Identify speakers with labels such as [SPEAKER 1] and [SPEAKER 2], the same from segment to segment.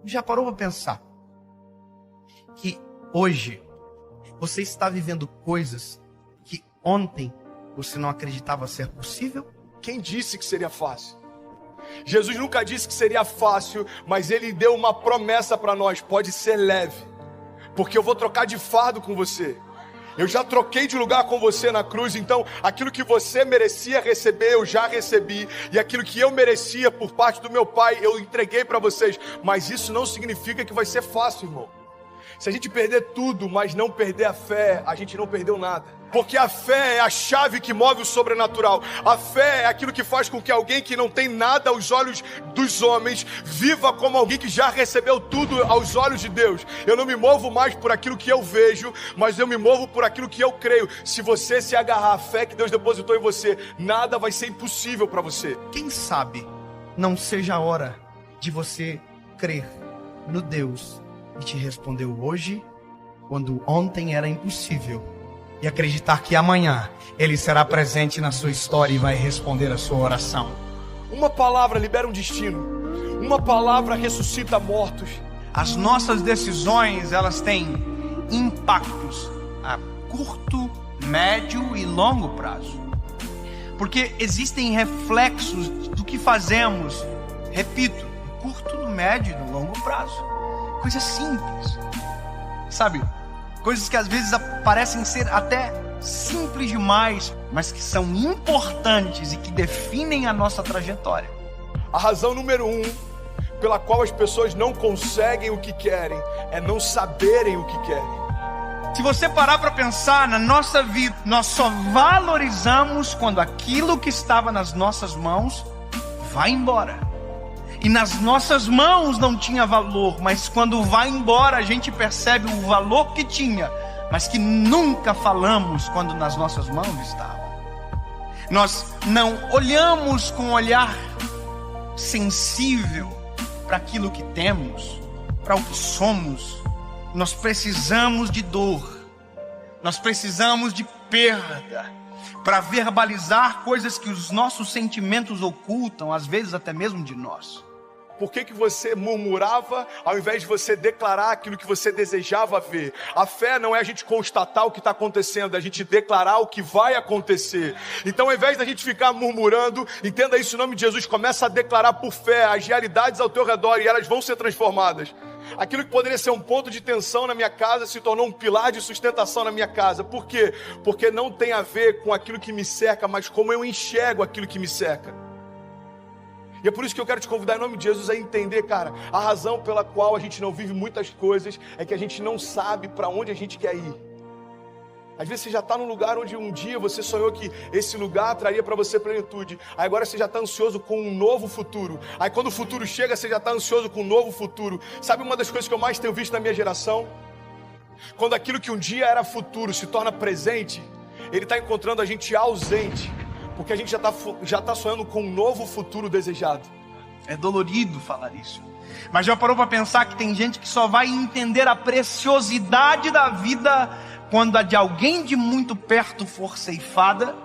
[SPEAKER 1] Já parou para pensar que hoje você está vivendo coisas que ontem você não acreditava ser possível?
[SPEAKER 2] Quem disse que seria fácil? Jesus nunca disse que seria fácil, mas Ele deu uma promessa para nós: pode ser leve, porque eu vou trocar de fardo com você. Eu já troquei de lugar com você na cruz, então aquilo que você merecia receber, eu já recebi. E aquilo que eu merecia por parte do meu Pai, eu entreguei para vocês. Mas isso não significa que vai ser fácil, irmão. Se a gente perder tudo, mas não perder a fé, a gente não perdeu nada. Porque a fé é a chave que move o sobrenatural. A fé é aquilo que faz com que alguém que não tem nada aos olhos dos homens viva como alguém que já recebeu tudo aos olhos de Deus. Eu não me movo mais por aquilo que eu vejo, mas eu me movo por aquilo que eu creio. Se você se agarrar à fé que Deus depositou em você, nada vai ser impossível para você.
[SPEAKER 1] Quem sabe não seja a hora de você crer no Deus que te respondeu hoje, quando ontem era impossível. E acreditar que amanhã Ele será presente na sua história e vai responder a sua oração.
[SPEAKER 2] Uma palavra libera um destino. Uma palavra ressuscita mortos.
[SPEAKER 3] As nossas decisões, elas têm impactos a curto, médio e longo prazo. Porque existem reflexos do que fazemos, repito, no curto, no médio e no longo prazo. Coisas simples, sabe? Coisas que às vezes parecem ser até simples demais, mas que são importantes e que definem a nossa trajetória.
[SPEAKER 2] A razão número 1 pela qual as pessoas não conseguem o que querem é não saberem o que querem.
[SPEAKER 3] Se você parar para pensar na nossa vida, nós só valorizamos quando aquilo que estava nas nossas mãos vai embora. E nas nossas mãos não tinha valor, mas quando vai embora a gente percebe o valor que tinha, mas que nunca falamos quando nas nossas mãos estava. Nós não olhamos com um olhar sensível para aquilo que temos, para o que somos. Nós precisamos de dor, nós precisamos de perda, para verbalizar coisas que os nossos sentimentos ocultam, às vezes até mesmo de nós.
[SPEAKER 2] Por que você murmurava ao invés de você declarar aquilo que você desejava ver? A fé não é a gente constatar o que está acontecendo, é a gente declarar o que vai acontecer. Então, ao invés da gente ficar murmurando, entenda isso em nome de Jesus, começa a declarar por fé as realidades ao teu redor e elas vão ser transformadas. Aquilo que poderia ser um ponto de tensão na minha casa se tornou um pilar de sustentação na minha casa. Por quê? Porque não tem a ver com aquilo que me cerca, mas como eu enxergo aquilo que me cerca. E é por isso que eu quero te convidar em nome de Jesus a entender, cara, a razão pela qual a gente não vive muitas coisas é que a gente não sabe para onde a gente quer ir. Às vezes você já está num lugar onde um dia você sonhou que esse lugar traria para você plenitude. Aí agora você já está ansioso com um novo futuro. Aí quando o futuro chega, você já está ansioso com um novo futuro. Sabe uma das coisas que eu mais tenho visto na minha geração? Quando aquilo que um dia era futuro se torna presente, ele está encontrando a gente ausente. Porque a gente já tá sonhando com um novo futuro desejado.
[SPEAKER 3] É dolorido falar isso. Mas já parou para pensar que tem gente que só vai entender a preciosidade da vida quando a de alguém de muito perto for ceifada?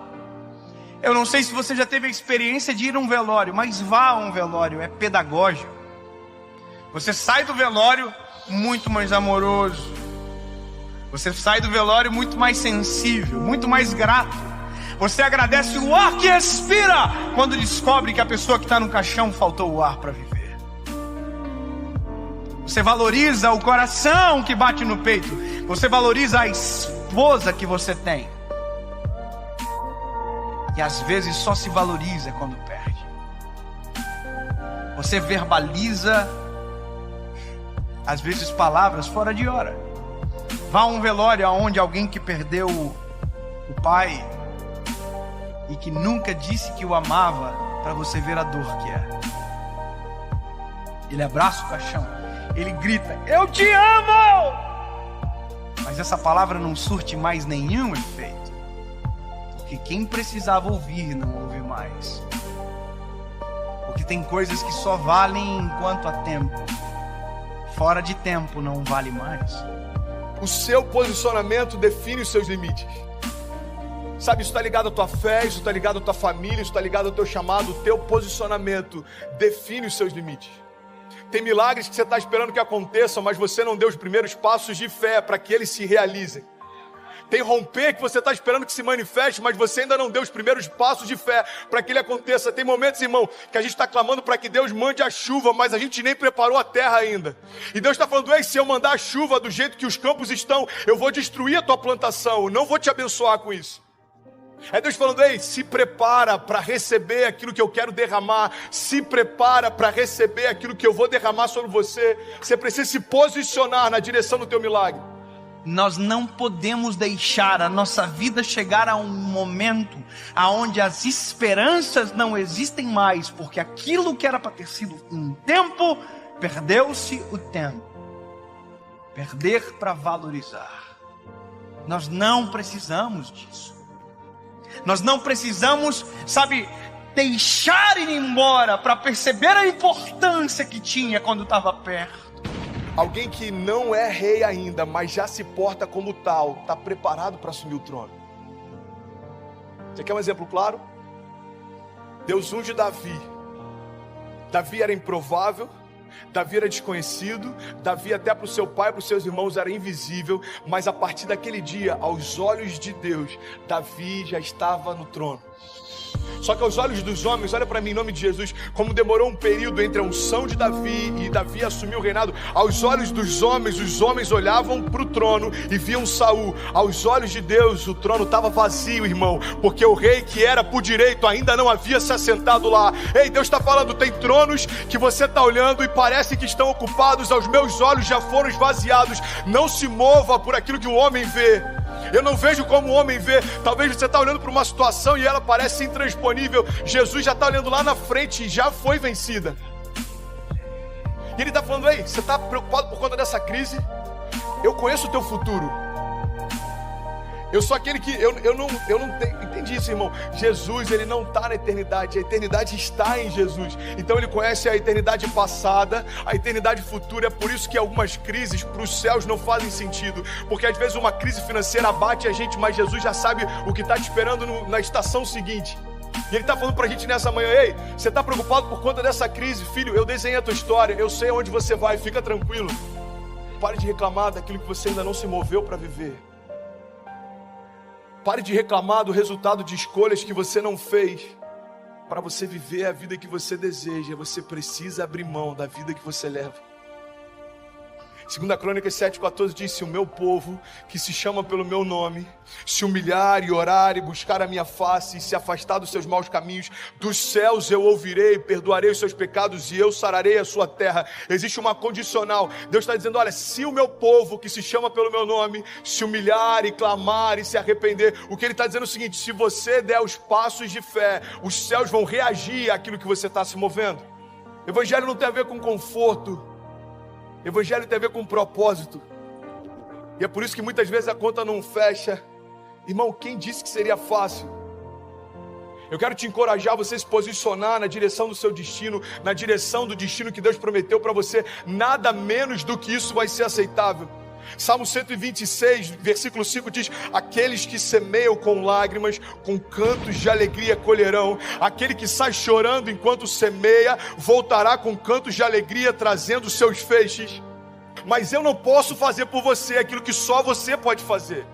[SPEAKER 3] Eu não sei se você já teve a experiência de ir a um velório, mas vá a um velório, é pedagógico. Você sai do velório muito mais amoroso. Você sai do velório muito mais sensível, muito mais grato. Você agradece o ar que respira quando descobre que a pessoa que está no caixão faltou o ar para viver. Você valoriza o coração que bate no peito. Você valoriza a esposa que você tem. E às vezes só se valoriza quando perde. Você verbaliza, às vezes, palavras fora de hora. Vá a um velório onde alguém que perdeu o pai e que nunca disse que o amava, para você ver a dor que é. Ele abraça o caixão, ele grita, eu te amo! Mas essa palavra não surte mais nenhum efeito, porque quem precisava ouvir não ouve mais. Porque tem coisas que só valem enquanto há tempo, fora de tempo não vale mais.
[SPEAKER 2] O seu posicionamento define os seus limites. Sabe, isso está ligado à tua fé, isso está ligado à tua família, isso está ligado ao teu chamado. O teu posicionamento define os seus limites. Tem milagres que você está esperando que aconteçam, mas você não deu os primeiros passos de fé para que eles se realizem. Tem romper que você está esperando que se manifeste, mas você ainda não deu os primeiros passos de fé para que ele aconteça. Tem momentos, irmão, que a gente está clamando para que Deus mande a chuva, mas a gente nem preparou a terra ainda. E Deus está falando: ei, se eu mandar a chuva do jeito que os campos estão, eu vou destruir a tua plantação, eu não vou te abençoar com isso. É Deus falando: ei, se prepara para receber aquilo que eu quero derramar, se prepara para receber aquilo que eu vou derramar sobre você. Você precisa se posicionar na direção do teu milagre.
[SPEAKER 3] Nós não podemos deixar a nossa vida chegar a um momento onde as esperanças não existem mais, porque aquilo que era para ter sido um tempo, perdeu-se o tempo. Perder para valorizar. Nós não precisamos disso. Nós não precisamos, deixar ir embora para perceber a importância que tinha quando estava perto.
[SPEAKER 2] Alguém que não é rei ainda, mas já se porta como tal, está preparado para assumir o trono. Você quer um exemplo claro? Deus unge Davi. Davi era improvável, Davi era desconhecido, Davi até para o seu pai e para os seus irmãos era invisível, mas a partir daquele dia, aos olhos de Deus, Davi já estava no trono. Só que aos olhos dos homens, olha para mim em nome de Jesus, como demorou um período entre a unção de Davi e Davi assumir o reinado. Aos olhos dos homens, os homens olhavam para o trono e viam Saul. Aos olhos de Deus, o trono estava vazio, irmão, porque o rei que era por direito ainda não havia se assentado lá. Ei, Deus está falando: tem tronos que você está olhando e parece que estão ocupados, aos meus olhos já foram esvaziados. Não se mova por aquilo que o homem vê. Eu não vejo como o homem vê. Talvez você está olhando para uma situação e ela parece intransponível. Jesus já está olhando lá na frente e já foi vencida. E ele está falando: ei, você está preocupado por conta dessa crise? Eu conheço o teu futuro. Eu sou aquele que, eu não tenho, entendi isso, irmão. Jesus, ele não está na eternidade, a eternidade está em Jesus. Então ele conhece a eternidade passada, a eternidade futura. É por isso que algumas crises para os céus não fazem sentido, porque às vezes uma crise financeira abate a gente, mas Jesus já sabe o que está te esperando na estação seguinte. E ele está falando para a gente nessa manhã: ei, você está preocupado por conta dessa crise? Filho, eu desenhei a tua história, eu sei aonde você vai, fica tranquilo. Pare de reclamar daquilo que você ainda não se moveu para viver. Pare de reclamar do resultado de escolhas que você não fez. Para você viver a vida que você deseja, você precisa abrir mão da vida que você leva. 2 Crônicas 7,14 diz: se o meu povo, que se chama pelo meu nome, se humilhar e orar e buscar a minha face e se afastar dos seus maus caminhos, dos céus eu ouvirei, perdoarei os seus pecados e eu sararei a sua terra. Existe uma condicional. Deus está dizendo: olha, se o meu povo, que se chama pelo meu nome, se humilhar e clamar e se arrepender, o que ele está dizendo é o seguinte: se você der os passos de fé, os céus vão reagir àquilo que você está se movendo. Evangelho não tem a ver com conforto. Evangelho tem a ver com propósito. E é por isso que muitas vezes a conta não fecha. Irmão, quem disse que seria fácil? Eu quero te encorajar a você se posicionar na direção do seu destino, na direção do destino que Deus prometeu para você. Nada menos do que isso vai ser aceitável. Salmo 126, versículo 5 diz: aqueles que semeiam com lágrimas, com cantos de alegria colherão. Aquele que sai chorando enquanto semeia, voltará com cantos de alegria, trazendo seus feixes. Mas eu não posso fazer por você aquilo que só você pode fazer.